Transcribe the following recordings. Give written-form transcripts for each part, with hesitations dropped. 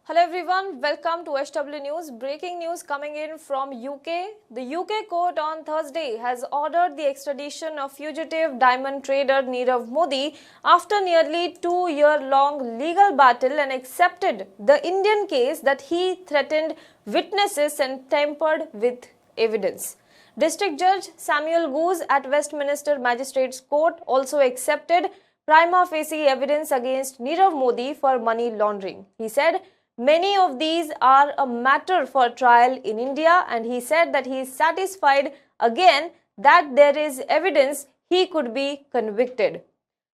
Hello everyone, welcome to SW News. Breaking news coming in from UK. The UK court on Thursday has ordered the extradition of fugitive diamond trader Nirav Modi after nearly 2-year-long legal battle and accepted the Indian case that he threatened witnesses and tampered with evidence. District Judge Samuel Goose at Westminster Magistrates Court also accepted prima facie evidence against Nirav Modi for money laundering. He said, "Many of these are a matter for trial in India," and he said that he is satisfied again that there is evidence he could be convicted.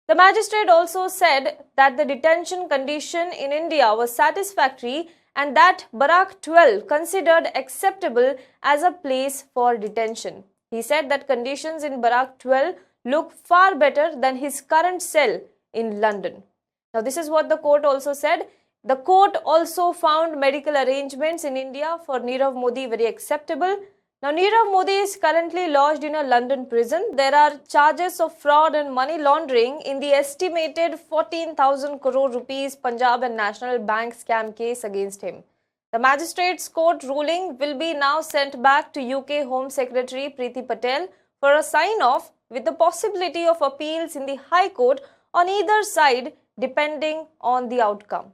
The magistrate also said that the detention condition in India was satisfactory and that Barak 12 considered acceptable as a place for detention. He said that conditions in Barak 12 look far better than his current cell in London. Now, this is what the court also said. The court also found medical arrangements in India for Nirav Modi very acceptable. Now, Nirav Modi is currently lodged in a London prison. There are charges of fraud and money laundering in the estimated 14,000 crore rupees Punjab and National Bank scam case against him. The magistrates' court ruling will be now sent back to UK Home Secretary Priti Patel for a sign-off, with the possibility of appeals in the High Court on either side depending on the outcome.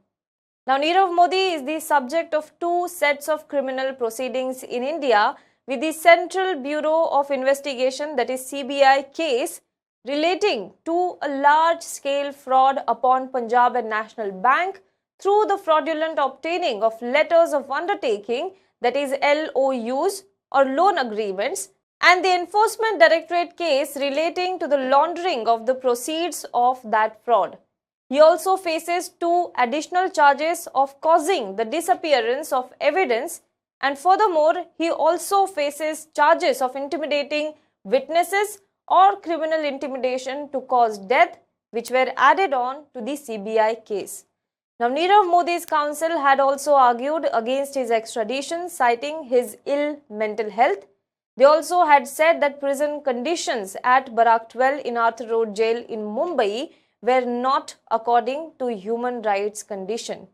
Now, Nirav Modi is the subject of 2 sets of criminal proceedings in India, with the Central Bureau of Investigation, that is CBI case, relating to a large-scale fraud upon Punjab and National Bank through the fraudulent obtaining of letters of undertaking, that is LOUs or loan agreements, and the Enforcement Directorate case relating to the laundering of the proceeds of that fraud. He also faces 2 additional charges of causing the disappearance of evidence, and furthermore, he also faces charges of intimidating witnesses or criminal intimidation to cause death, which were added on to the CBI case. Now, Nirav Modi's counsel had also argued against his extradition, citing his ill mental health. They also had said that prison conditions at Barak 12 in Arthur Road Jail in Mumbai were not according to human rights condition.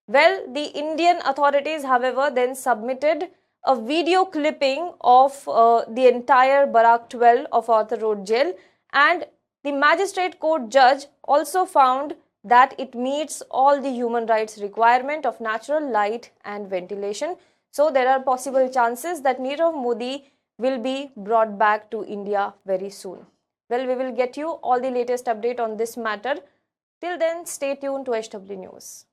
Well, the Indian authorities, however, then submitted a video clipping of the entire Barak 12 of Arthur Road Jail, and the magistrate court judge also found that it meets all the human rights requirement of natural light and ventilation. So there are possible chances that Nirav Modi will be brought back to India very soon. Well, we will get you all the latest update on this matter. Till then, stay tuned to SW News.